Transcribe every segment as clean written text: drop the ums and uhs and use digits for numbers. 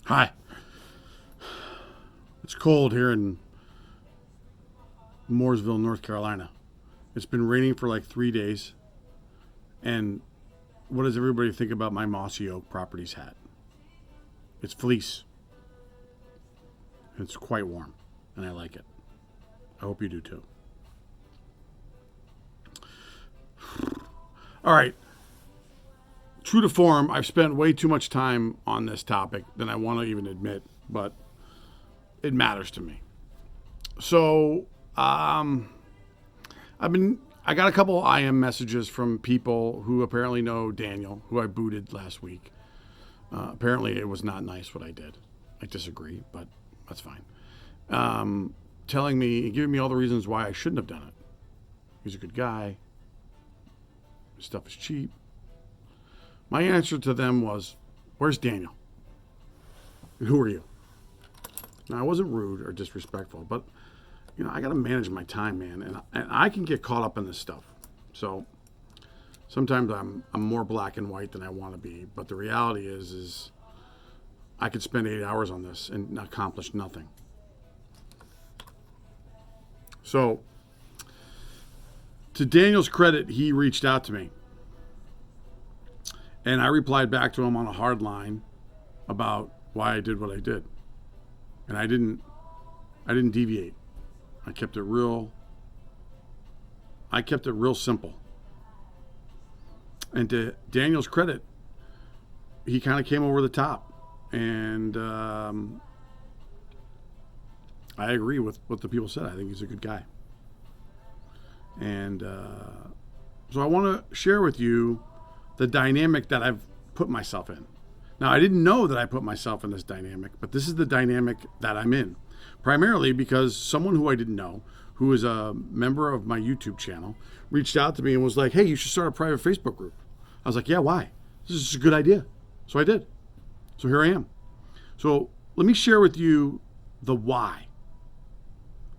Hi. It's cold here in Mooresville, North Carolina. It's been raining for like 3 days. And what does everybody think about my Mossy Oak Properties hat? It's fleece. It's quite warm, and I like it. I hope you do too. All right. True to form, I've spent way too much time on this topic than I want to even admit, but it matters to me. So, I got a couple IM messages from people who apparently know Daniel, who I booted last week. Apparently it was not nice what I did. I disagree, but that's fine. Telling me, giving me all the reasons why I shouldn't have done it. He's a good guy. His stuff is cheap. My answer to them was, where's Daniel? Who are you? Now, I wasn't rude or disrespectful, but, I got to manage my time, man. And I can get caught up in this stuff. So sometimes I'm more black and white than I want to be. But the reality is I could spend 8 hours on this and accomplish nothing. So to Daniel's credit, he reached out to me. And I replied back to him on a hard line about why I did what I did. And I didn't deviate. I kept it real simple. And to Daniel's credit, he kind of came over the top. And I agree with what the people said. I think he's a good guy. And so I want to share with you the dynamic that I've put myself in. Now, I didn't know that I put myself in this dynamic, but this is the dynamic that I'm in. Primarily because someone who I didn't know, who is a member of my YouTube channel, reached out to me and was like, hey, you should start a private Facebook group. I was like, yeah, why? This is a good idea. So I did. So here I am. So let me share with you the why.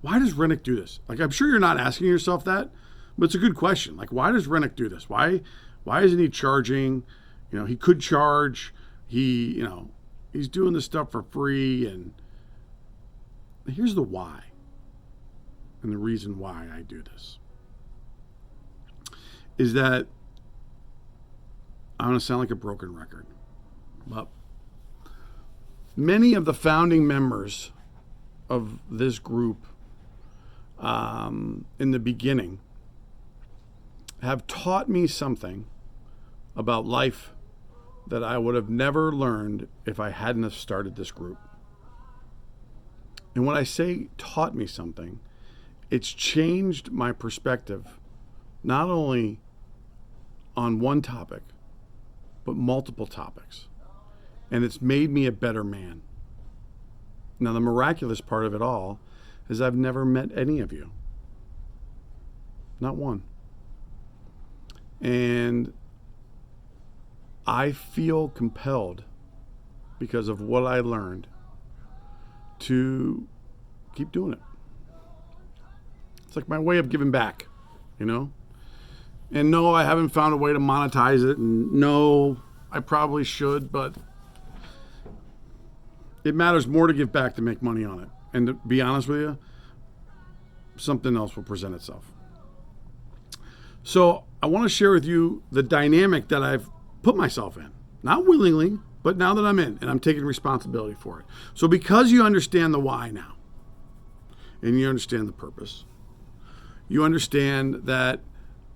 Why does Renick do this? Like, I'm sure you're not asking yourself that, but it's a good question. Like, why does Renick do this? Why isn't he charging? He could charge. He's doing this stuff for free. And here's the why and the reason why I do this is that I'm going to sound like a broken record, but many of the founding members of this group in the beginning have taught me something about life that I would have never learned if I hadn't have started this group. And when I say taught me something, it's changed my perspective, not only on one topic, but multiple topics. And it's made me a better man. Now, the miraculous part of it all is I've never met any of you. Not one. And I feel compelled, because of what I learned, to keep doing it. It's like my way of giving back, And no, I haven't found a way to monetize it. And no, I probably should, but it matters more to give back than make money on it. And to be honest with you, something else will present itself. So I want to share with you the dynamic that I've put myself in. Not willingly, but now that I'm in, and I'm taking responsibility for it. So because you understand the why now, and you understand the purpose, you understand that,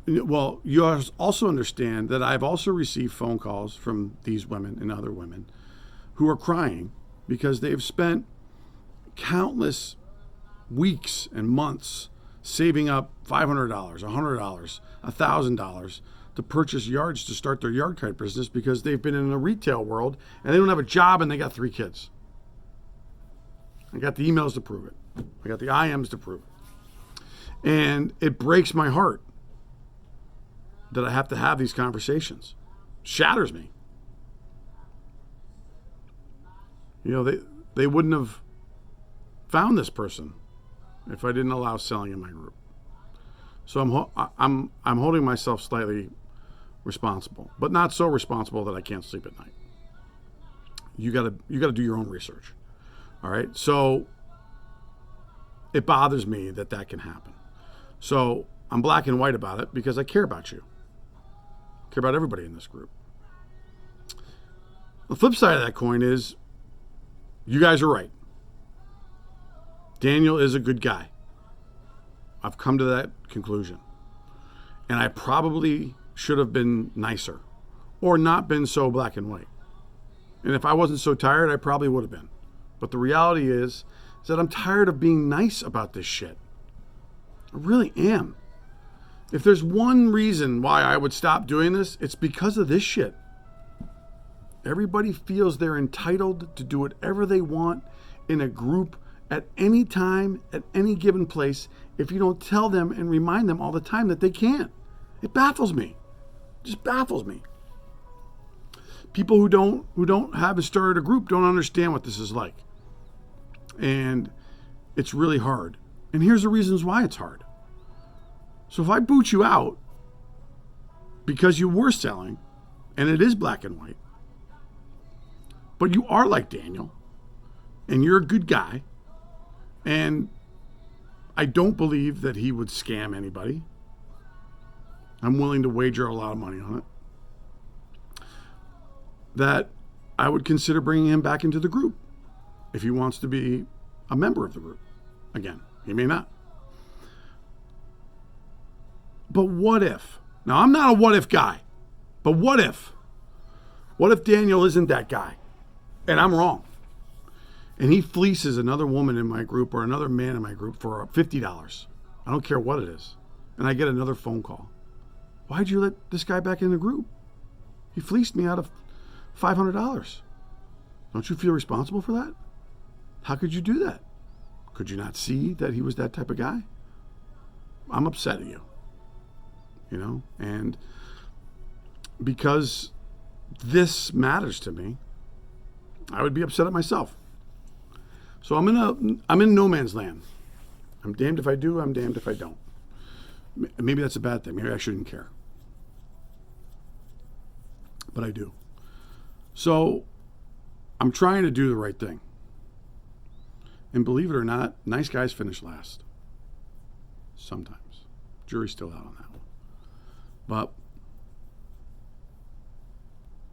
you also understand that I've also received phone calls from these women and other women who are crying because they've spent countless weeks and months saving up $500, $100, $1,000 to purchase yards to start their yard kite business because they've been in the retail world and they don't have a job and they got 3 kids. I got the emails to prove it. I got the IMs to prove it. And it breaks my heart that I have to have these conversations. Shatters me. They wouldn't have found this person if I didn't allow selling in my group. So I'm holding myself slightly responsible, but not so responsible that I can't sleep at night. you gotta do your own research. All right. So it bothers me that can happen. So I'm black and white about it because I care about you. I care about everybody in this group. The flip side of that coin is you guys are right. Daniel is a good guy. I've come to that conclusion. And I probably should have been nicer or not been so black and white. And if I wasn't so tired, I probably would have been. But the reality is that I'm tired of being nice about this shit. I really am. If there's one reason why I would stop doing this, it's because of this shit. Everybody feels they're entitled to do whatever they want in a group at any time, at any given place, if you don't tell them and remind them all the time that they can't. It baffles me. It just baffles me. People who don't have started a group don't understand what this is like. And it's really hard. And here's the reasons why it's hard. So if I boot you out because you were selling, and it is black and white, but you are like Daniel, and you're a good guy, and I don't believe that he would scam anybody. I'm willing to wager a lot of money on it. That I would consider bringing him back into the group if he wants to be a member of the group. Again, he may not. But what if? Now, I'm not a what if guy, but what if? What if Daniel isn't that guy and I'm wrong? And he fleeces another woman in my group or another man in my group for $50. I don't care what it is. And I get another phone call. Why'd you let this guy back in the group? He fleeced me out of $500. Don't you feel responsible for that? How could you do that? Could you not see that he was that type of guy? I'm upset at you. You know? And because this matters to me, I would be upset at myself. So I'm in no man's land. I'm damned if I do, I'm damned if I don't. Maybe that's a bad thing. Maybe I shouldn't care. But I do. So I'm trying to do the right thing. And believe it or not, nice guys finish last. Sometimes. Jury's still out on that one. But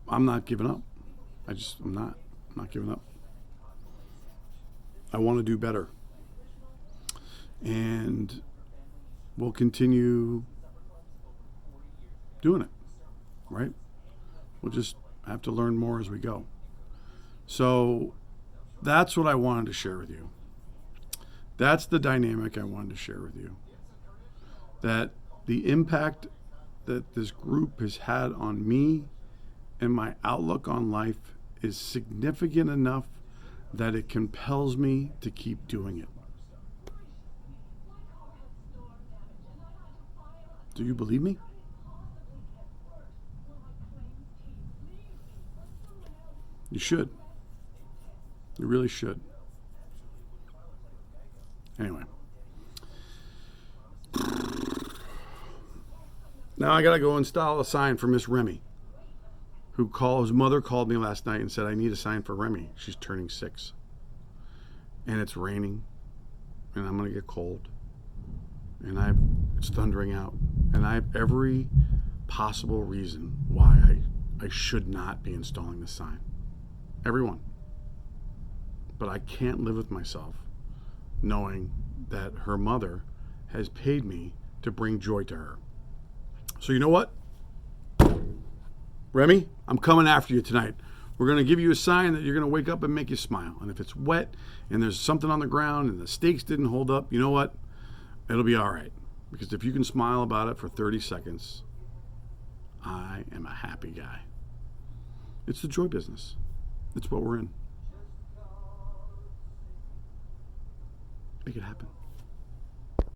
I'm not giving up. I'm not giving up. I want to do better. And we'll continue doing it, right? We'll just have to learn more as we go. So that's what I wanted to share with you. That's the dynamic I wanted to share with you. That the impact that this group has had on me and my outlook on life is significant enough that it compels me to keep doing it. Do you believe me? You should. You really should. Anyway. Now I gotta go install a sign for Miss Remy, whose mother called me last night and said, I need a sign for Remy. She's turning 6. And it's raining. And I'm gonna get cold. And it's thundering out. And I have every possible reason why I should not be installing this sign. Everyone. But I can't live with myself knowing that her mother has paid me to bring joy to her. So you know what? Remy, I'm coming after you tonight. We're going to give you a sign that you're going to wake up and make you smile. And if it's wet and there's something on the ground and the stakes didn't hold up, you know what? It'll be all right. Because if you can smile about it for 30 seconds, I am a happy guy. It's the joy business. It's what we're in. Make it happen.